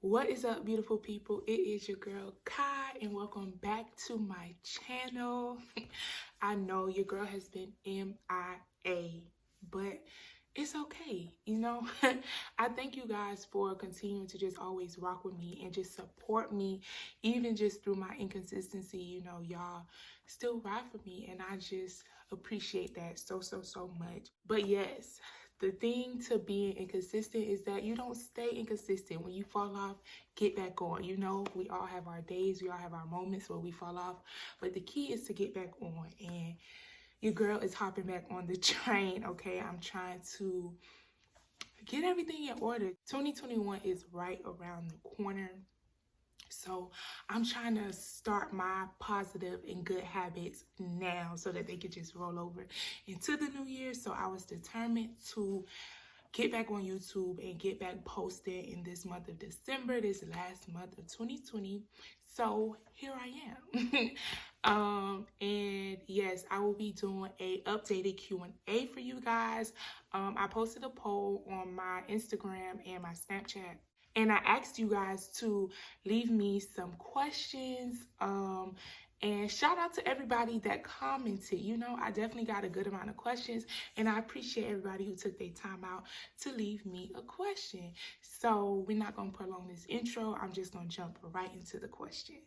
What is up, beautiful people? It is your girl Kai, and welcome back to my channel. I know your girl has been MIA, but it's okay, I thank you guys for continuing to just always rock with me and just support me, even just through my inconsistency. Y'all still ride for me, and I just appreciate that so much. But yes, the thing to being inconsistent is that you don't stay inconsistent. When you fall off, get back on. We all have our days, we all have our moments where we fall off, but the key is to get back on. And your girl is hopping back on the train, okay? I'm trying to get everything in order. 2021 is right around the corner. So I'm trying to start my positive and good habits now so that they could just roll over into the new year. So I was determined to get back on YouTube and get back posted in this month of December, this last month of 2020. So here I am. And yes, I will be doing a updated Q&A for you guys. I posted a poll on my Instagram and my Snapchat, and I asked you guys to leave me some questions. And shout out to everybody that commented. I definitely got a good amount of questions, and I appreciate everybody who took their time out to leave me a question. So we're not going to prolong this intro. I'm just going to jump right into the questions.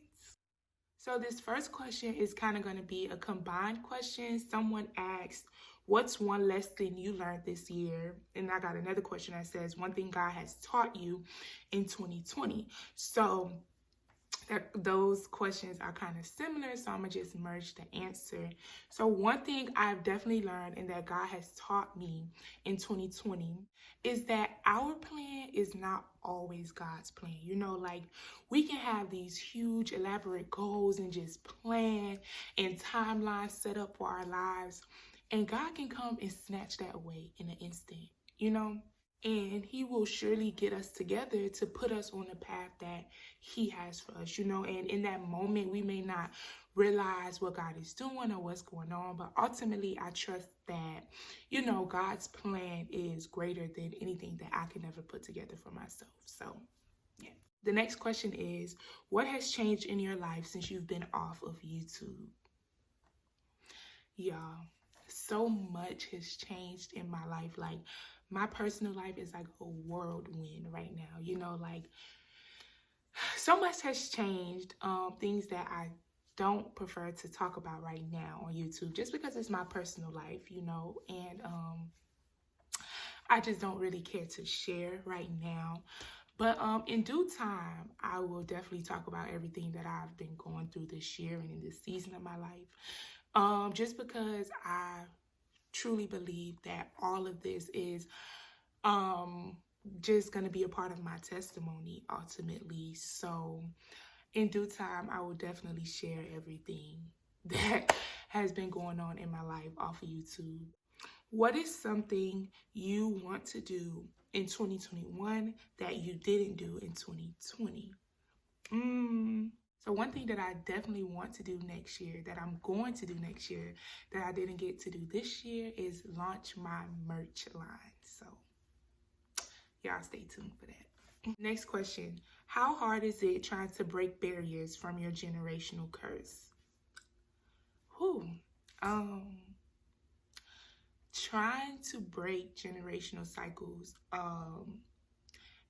So this first question is kind of going to be a combined question. Someone asked, what's one lesson you learned this year? And I got another question that says, one thing God has taught you in 2020. So those questions are kind of similar, so I'm gonna just merge the answer. So one thing I've definitely learned and that God has taught me in 2020 is that our plan is not always God's plan. Like, we can have these huge elaborate goals and just plan and timelines set up for our lives, and God can come and snatch that away in an instant, and he will surely get us together to put us on the path that he has for us, and in that moment, we may not realize what God is doing or what's going on, but ultimately, I trust that, God's plan is greater than anything that I can ever put together for myself. So, yeah. The next question is, what has changed in your life since you've been off of YouTube? Y'all, so much has changed in my life. Like, my personal life is like a whirlwind right now. Like, so much has changed. Things that I don't prefer to talk about right now on YouTube, just because it's my personal life, and I just don't really care to share right now. But in due time, I will definitely talk about everything that I've been going through this year and in this season of my life. Just because I truly believe that all of this is just going to be a part of my testimony ultimately. So in due time, I will definitely share everything that has been going on in my life off of YouTube. What is something you want to do in 2021 that you didn't do in 2020? So one thing that I definitely want to do next year, that I'm going to do next year, that I didn't get to do this year, is launch my merch line. So y'all stay tuned for that. Next question. How hard is it trying to break barriers from your generational curse? Trying to break generational cycles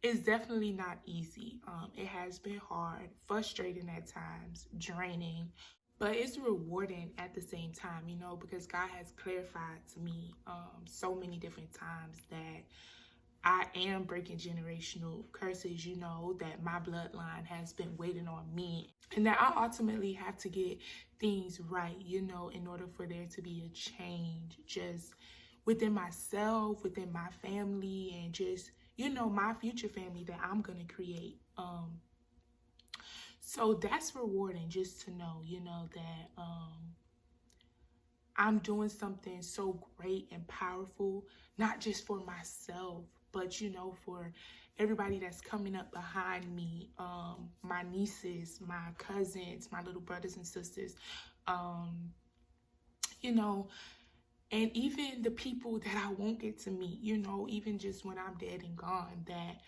is definitely not easy. It has been hard, frustrating at times, draining, but it's rewarding at the same time, because God has clarified to me so many different times that I am breaking generational curses, that my bloodline has been waiting on me, and that I ultimately have to get things right, in order for there to be a change just within myself, within my family, and just, my future family that I'm going to create. So that's rewarding, just to know, that I'm doing something so great and powerful, not just for myself, but, for everybody that's coming up behind me, my nieces, my cousins, my little brothers and sisters, and even the people that I won't get to meet, even just when I'm dead and gone, that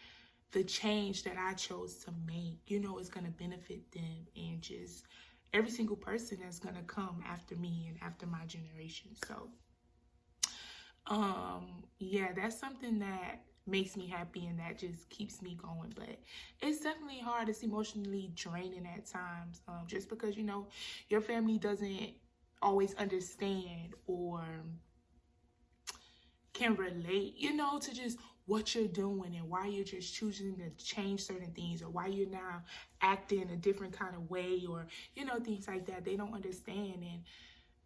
the change that I chose to make, you know, is going to benefit them and just every single person that's going to come after me and after my generation. So, yeah, that's something that makes me happy and that just keeps me going. But it's definitely hard. It's emotionally draining at times, just because, you know, your family doesn't always understand or can relate, you know, to just what you're doing and why you're just choosing to change certain things, or why you're now acting a different kind of way, or, you know, things like that. They don't understand. And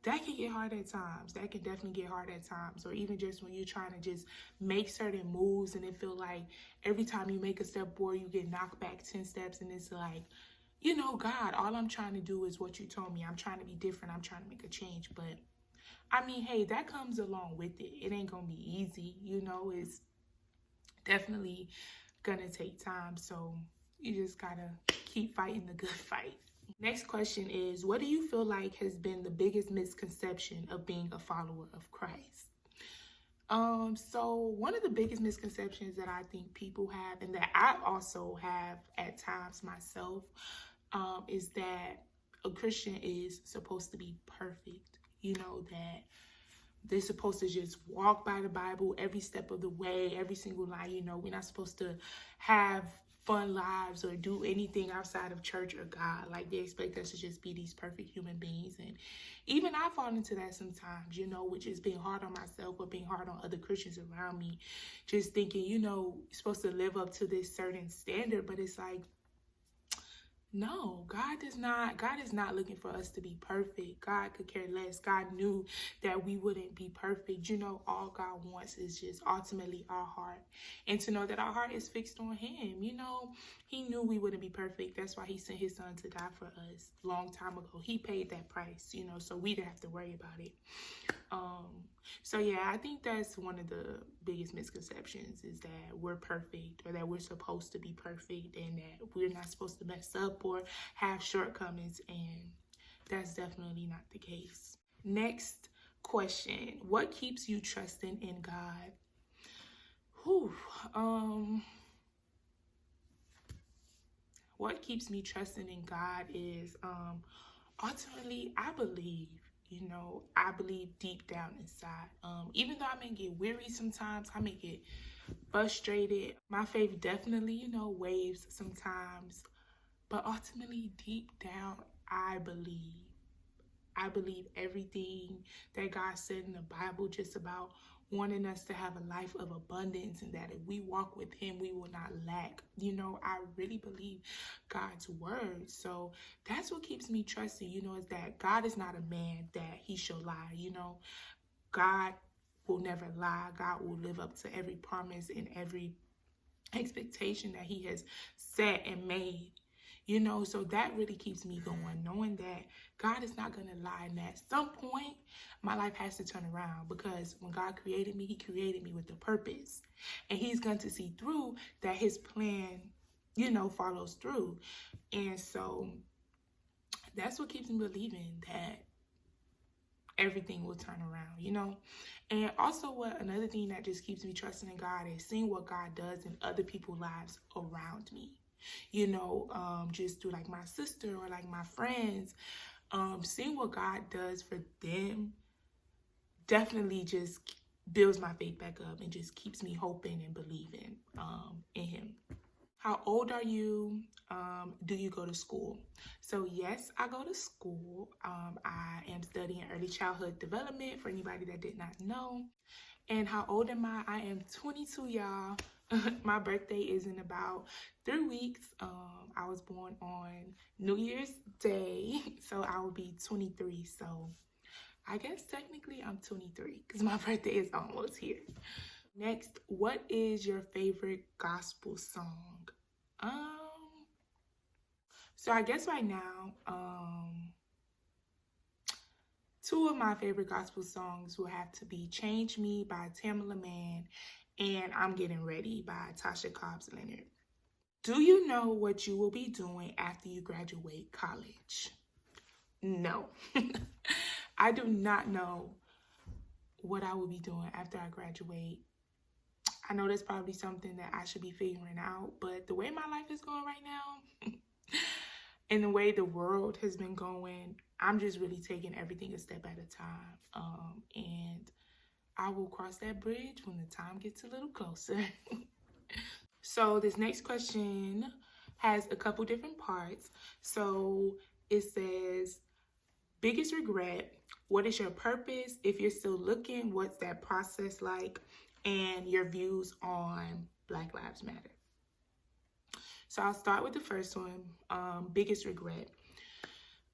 that can get hard at times. That can definitely get hard at times. Or even just when you're trying to just make certain moves and it feel like every time you make a step forward, you get knocked back 10 steps. And it's like, you know, God, all I'm trying to do is what you told me. I'm trying to be different. I'm trying to make a change. But I mean, hey, that comes along with it. It ain't going to be easy. You know, it's definitely going to take time. So you just got to keep fighting the good fight. Next question is, what do you feel like has been the biggest misconception of being a follower of Christ? So one of the biggest misconceptions that I think people have, and that I also have at times myself, is that a Christian is supposed to be perfect. You know, that they're supposed to just walk by the Bible every step of the way, every single line. You know, we're not supposed to have fun lives or do anything outside of church or God. Like, they expect us to just be these perfect human beings. And even I fall into that sometimes, you know, which is being hard on myself or being hard on other Christians around me. Just thinking, you know, you're supposed to live up to this certain standard, but it's like, no, God is not looking for us to be perfect. God could care less. God knew that we wouldn't be perfect. You know, all God wants is just ultimately our heart, and to know that our heart is fixed on him. You know, he knew we wouldn't be perfect. That's why he sent his son to die for us a long time ago. He paid that price, you know, so we didn't have to worry about it. So yeah, I think that's one of the biggest misconceptions, is that we're perfect, or that we're supposed to be perfect, and that we're not supposed to mess up or have shortcomings, and that's definitely not the case. Next question, what keeps you trusting in God? What keeps me trusting in God is ultimately, I believe, you know, I believe deep down inside. Even though I may get weary sometimes, I may get frustrated, my faith definitely, you know, waves sometimes. But ultimately, deep down, I believe. I believe everything that God said in the Bible, just about wanting us to have a life of abundance, and that if we walk with him, we will not lack. You know, I really believe God's word. So that's what keeps me trusting, you know, is that God is not a man that he shall lie. You know, God will never lie. God will live up to every promise and every expectation that he has set and made. You know, so that really keeps me going, knowing that God is not going to lie, and that at some point my life has to turn around, because when God created me, he created me with a purpose, and he's going to see through that his plan, you know, follows through. And so that's what keeps me believing that everything will turn around, you know. And also, what another thing that just keeps me trusting in God is seeing what God does in other people's lives around me. You know, just through like my sister or like my friends, seeing what God does for them definitely just builds my faith back up and just keeps me hoping and believing in him. How old are you? Do you go to school? So yes, I go to school. I am studying early childhood development, for anybody that did not know. And how old am I? I am 22, y'all. My birthday is in about 3 weeks. I was born on New Year's Day, so I will be 23. So I guess technically I'm 23 because my birthday is almost here. Next, what is your favorite gospel song? So I guess right now, two of my favorite gospel songs will have to be Change Me by Tamala Man and I'm Getting Ready by Tasha Cobbs Leonard. Do you know what you will be doing after you graduate college? No. I do not know what I will be doing after I graduate. I know that's probably something that I should be figuring out, but way my life is going right now and the way the world has been going, I'm just really taking everything a step at a time. And I will cross that bridge when the time gets a little closer. So this next question has a couple different parts. So it says, biggest regret, what is your purpose? If you're still looking, what's that process like? And your views on Black Lives Matter. So I'll start with the first one, biggest regret.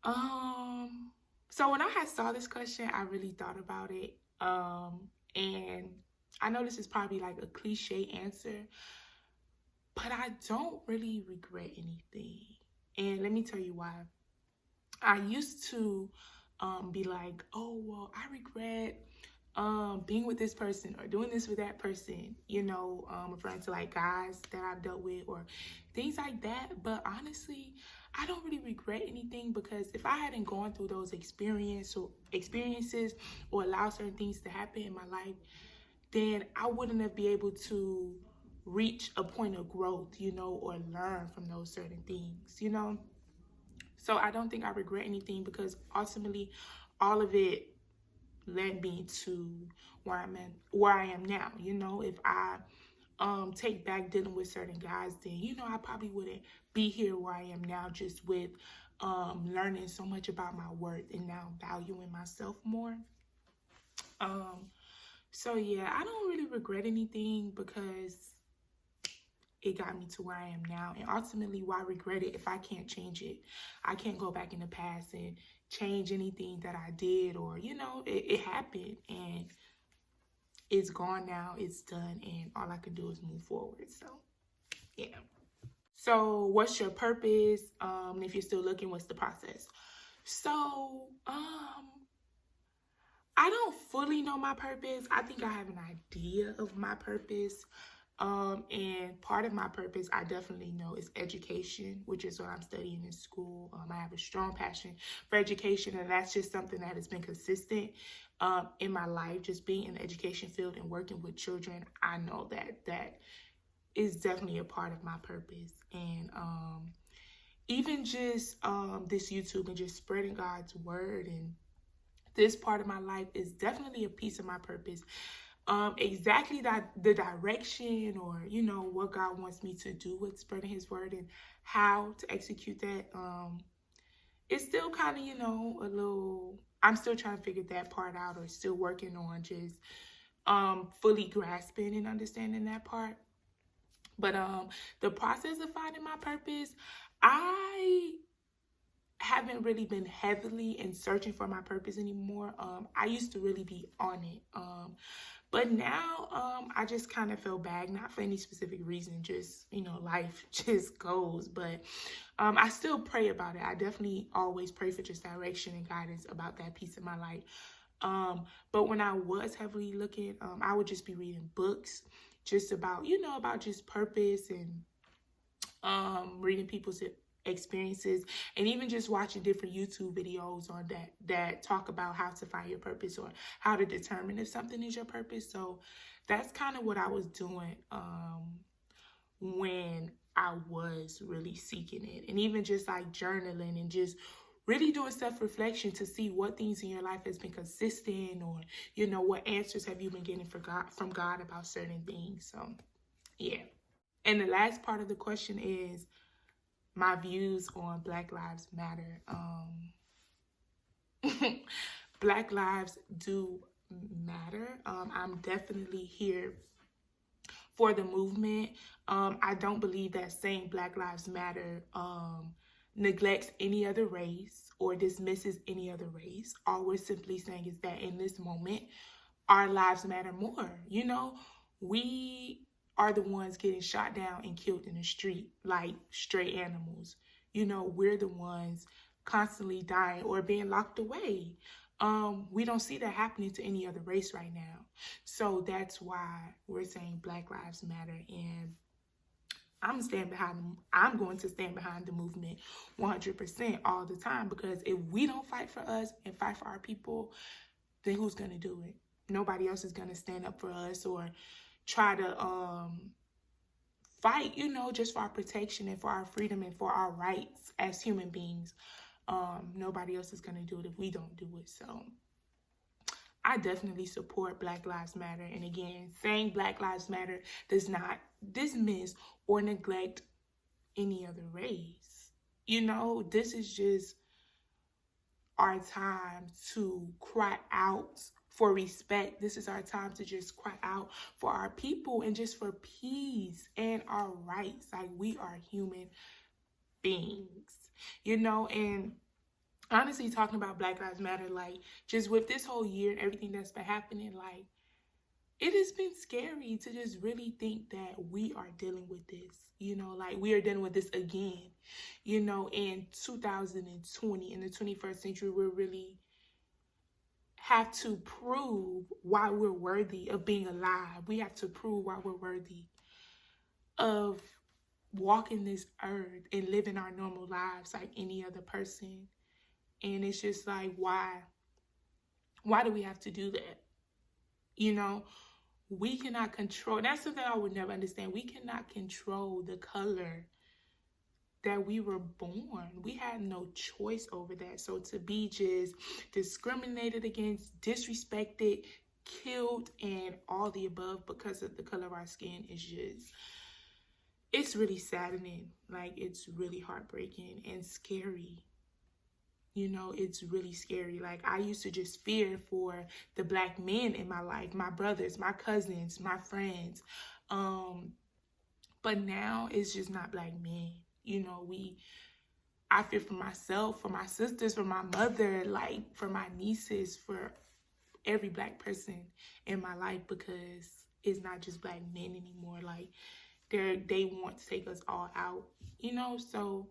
So when I had saw this question, I really thought about it. And I know this is probably like a cliche answer, but I don't really regret anything. And let me tell you why. I used to be like, oh, well, I regret being with this person or doing this with that person, referring to like guys that I've dealt with or things like that. But honestly, I don't really regret anything, because if I hadn't gone through those experiences or allowed certain things to happen in my life, then I wouldn't have been able to reach a point of growth, or learn from those certain things, So I don't think I regret anything, because ultimately all of it led me to where I am now. If I take back dealing with certain guys, then I probably wouldn't be here where I am now, just with learning so much about my worth and now valuing myself more. So yeah, I don't really regret anything, because it got me to where I am now. And ultimately, why regret it if I can't change it? I can't go back in the past and change anything that I did, or it happened and it's gone now, it's done, and all I can do is move forward. So yeah. So what's your purpose? If you're still looking, what's the process? So I don't fully know my purpose. I think I have an idea of my purpose. And part of my purpose, I definitely know, is education, which is what I'm studying in school. I have a strong passion for education, and that's just something that has been consistent in my life. Just being in the education field and working with children, I know that is definitely a part of my purpose. And even just this YouTube and just spreading God's word, and this part of my life is definitely a piece of my purpose. Exactly the direction, or what God wants me to do with spreading his word and how to execute that, it's still kind of a little, I'm still trying to figure that part out, or still working on just fully grasping and understanding that part. But the process of finding my purpose, I haven't really been heavily in searching for my purpose anymore. I used to really be on it. But now I just kind of feel bad, not for any specific reason, just, life just goes. But I still pray about it. I definitely always pray for just direction and guidance about that piece of my life. But when I was heavily looking, I would just be reading books just about, about just purpose, and reading people's experiences, and even just watching different YouTube videos on that talk about how to find your purpose, or how to determine if something is your purpose. So that's kind of what I was doing when I was really seeking it, and even just like journaling and just really doing self-reflection to see what things in your life has been consistent, or what answers have you been getting from God about certain things. So yeah. And the last part of the question is my views on Black Lives Matter. Black lives do matter. I'm definitely here for the movement. I don't believe that saying Black Lives Matter neglects any other race or dismisses any other race. All we're simply saying is that in this moment, our lives matter more. We are the ones getting shot down and killed in the street like stray animals. We're the ones constantly dying or being locked away. We don't see that happening to any other race right now. So that's why we're saying Black Lives Matter, and I'm going to stand behind the movement 100% all the time, because if we don't fight for us and fight for our people, then who's going to do it? Nobody else is going to stand up for us or try to fight, you know, just for our protection and for our freedom and for our rights as human beings. Nobody else is going to do it if we don't do it. So I definitely support Black Lives Matter. And again, saying Black Lives Matter does not dismiss or neglect any other race. You know, this is just our time to cry out for respect. This is our time to just cry out for our people and just for peace and our rights. Like, we are human beings, you know. And honestly, talking about Black Lives Matter, like, just with this whole year and everything that's been happening, like, it has been scary to just really think that we are dealing with this, you know, like we are dealing with this again, you know, in 2020, in the 21st century. We really have to prove why we're worthy of being alive. We have to prove why we're worthy of walking this earth and living our normal lives like any other person. And it's just like, why do we have to do that? You know, we cannot control. That's something I would never understand. We cannot control the color that we were born. We had no choice over that. So to be just discriminated against, disrespected, killed, and all the above because of the color of our skin is just, it's really saddening. Like, it's really heartbreaking and scary. You know, it's really scary. Like, I used to just fear for the Black men in my life, my brothers, my cousins, my friends. But now it's just not Black men. You know, I fear for myself, for my sisters, for my mother, like for my nieces, for every Black person in my life, because it's not just Black men anymore. Like, they want to take us all out, you know. So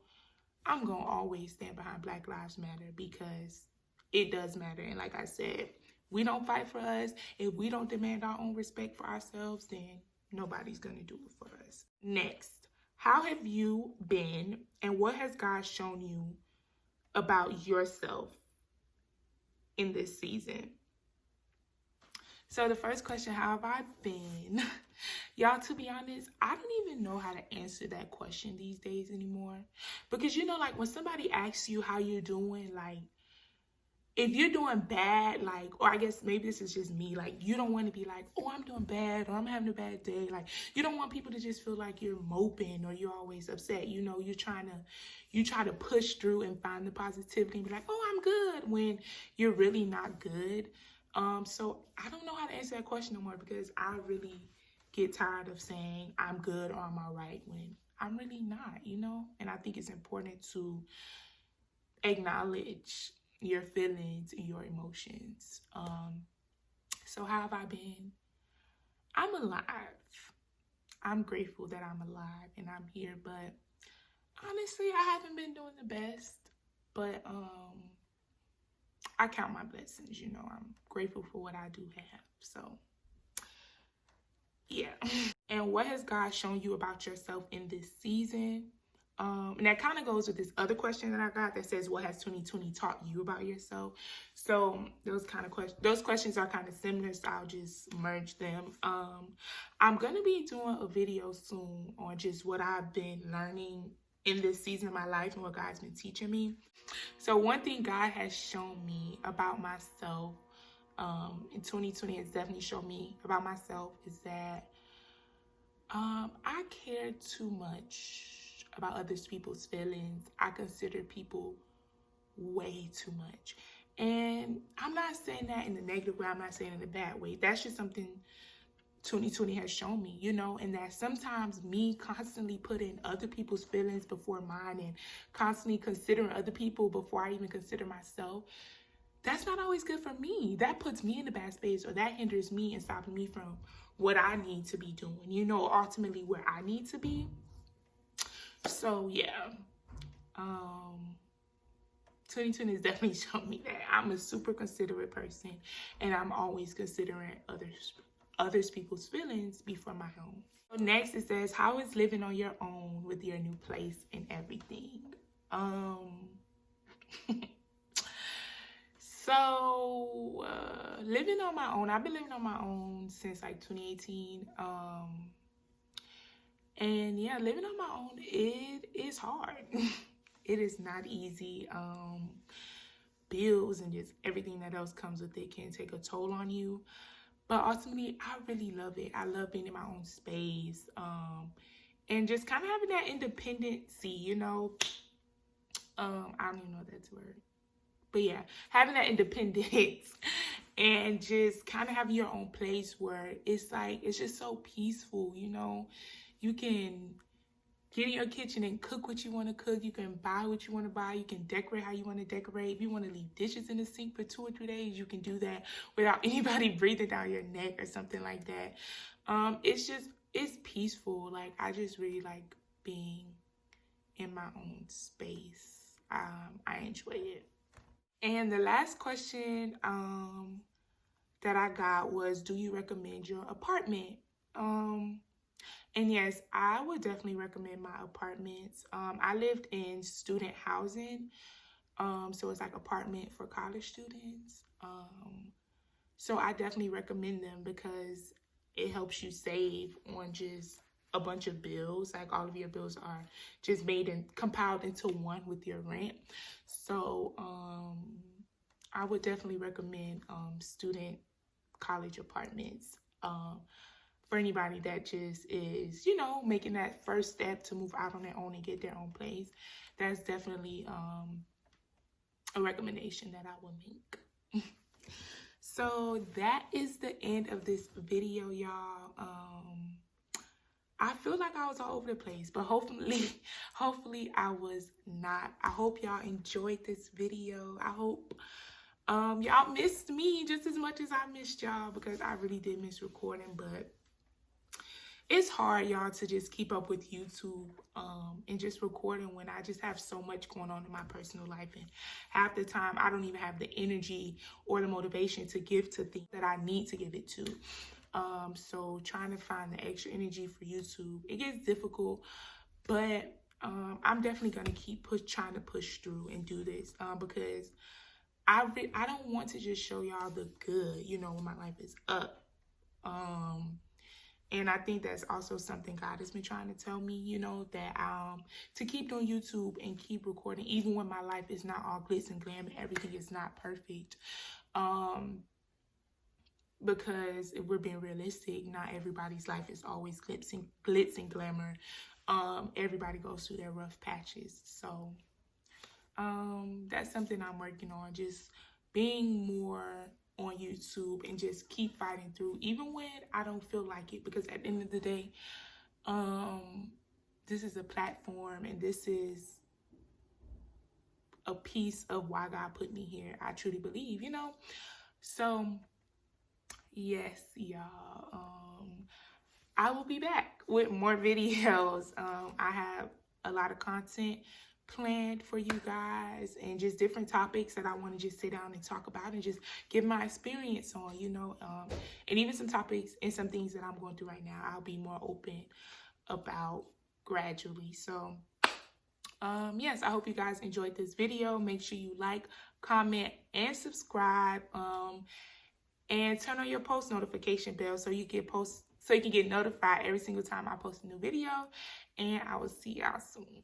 I'm going to always stand behind Black Lives Matter because it does matter. And like I said, we don't fight for us. If we don't demand our own respect for ourselves, then nobody's going to do it for us. Next, how have you been and what has God shown you about yourself in this season? So the first question, how have I been? Y'all, to be honest, I don't even know how to answer that question these days anymore. Because, you know, like when somebody asks you how you're doing, like, if you're doing bad, like, or I guess maybe this is just me, like, you don't want to be like, oh, I'm doing bad, or I'm having a bad day. Like, you don't want people to just feel like you're moping or you're always upset. You know, you try to push through and find the positivity and be like, oh, I'm good, when you're really not good. So I don't know how to answer that question no more, because I really get tired of saying I'm good or I'm all right when I'm really not, you know? And I think it's important to acknowledge your feelings and your emotions. So how have I been? I'm alive. I'm grateful that I'm alive and I'm here, but honestly, I haven't been doing the best, but I count my blessings, you know. I'm grateful for what I do have. So yeah. And what has God shown you about yourself in this season? And that kind of goes with this other question that I got that says, what has 2020 taught you about yourself? So those questions are kind of similar, so I'll just merge them. I'm going to be doing a video soon on just what I've been learning in this season of my life and what God's been teaching me. So one thing God has shown me about myself in 2020 has definitely shown me about myself is that I care too much about other people's feelings. I consider people way too much. And I'm not saying that in a negative way. I'm not saying it in a bad way. That's just something 2020 has shown me, you know, and that sometimes me constantly putting other people's feelings before mine and constantly considering other people before I even consider myself, that's not always good for me. That puts me in a bad space, or that hinders me and stopping me from what I need to be doing, you know, ultimately where I need to be. So yeah, 2020 has definitely shown me that I'm a super considerate person, and I'm always considering others people's feelings before my own. So next it says, how is living on your own with your new place and everything? So living on my own, I've been living on my own since like 2018. And yeah, living on my own, it is hard. It is not easy. Bills and just everything that else comes with it can take a toll on you. But ultimately, I really love it. I love being in my own space. And just kind of having that independency, you know. I don't even know if that's a word. But yeah, having that independence and just kind of having your own place where it's like, it's just so peaceful, you know. You can get in your kitchen and cook what you want to cook. You can buy what you want to buy. You can decorate how you want to decorate. If you want to leave dishes in the sink for 2 or 3 days, you can do that without anybody breathing down your neck or something like that. It's peaceful. Like, I just really like being in my own space. I enjoy it. And the last question that I got was, do you recommend your apartment? And yes, I would definitely recommend my apartments. I lived in student housing, so it's like apartment for college students. So I definitely recommend them because it helps you save on just a bunch of bills. Like, all of your bills are just made and compiled into one with your rent. So I would definitely recommend student college apartments. For anybody that just is, you know, making that first step to move out on their own and get their own place. That's definitely a recommendation that I will make. So that is the end of this video, y'all. I feel like I was all over the place, but hopefully I was not. I hope y'all enjoyed this video. I hope y'all missed me just as much as I missed y'all, because I really did miss recording. But it's hard, y'all, to just keep up with YouTube and just recording when I just have so much going on in my personal life. And half the time, I don't even have the energy or the motivation to give to things that I need to give it to. So trying to find the extra energy for YouTube, it gets difficult. But I'm definitely going to keep trying to push through and do this because I don't want to just show y'all the good, you know, when my life is up. And I think that's also something God has been trying to tell me, you know, that to keep doing YouTube and keep recording, even when my life is not all glitz and glam and everything is not perfect. Because if we're being realistic, not everybody's life is always glitz and glamour. Everybody goes through their rough patches. So that's something I'm working on, just being more on YouTube and just keep fighting through, even when I don't feel like it, because at the end of the day, this is a platform and this is a piece of why God put me here. I truly believe, you know. So yes, y'all, I will be back with more videos. I have a lot of content planned for you guys and just different topics that I want to just sit down and talk about and just give my experience on, you know, and even some topics and some things that I'm going through right now, I'll be more open about gradually. So yes, I hope you guys enjoyed this video. Make sure you like, comment, and subscribe, and turn on your post notification bell so you can get notified every single time I post a new video. And I will see y'all soon.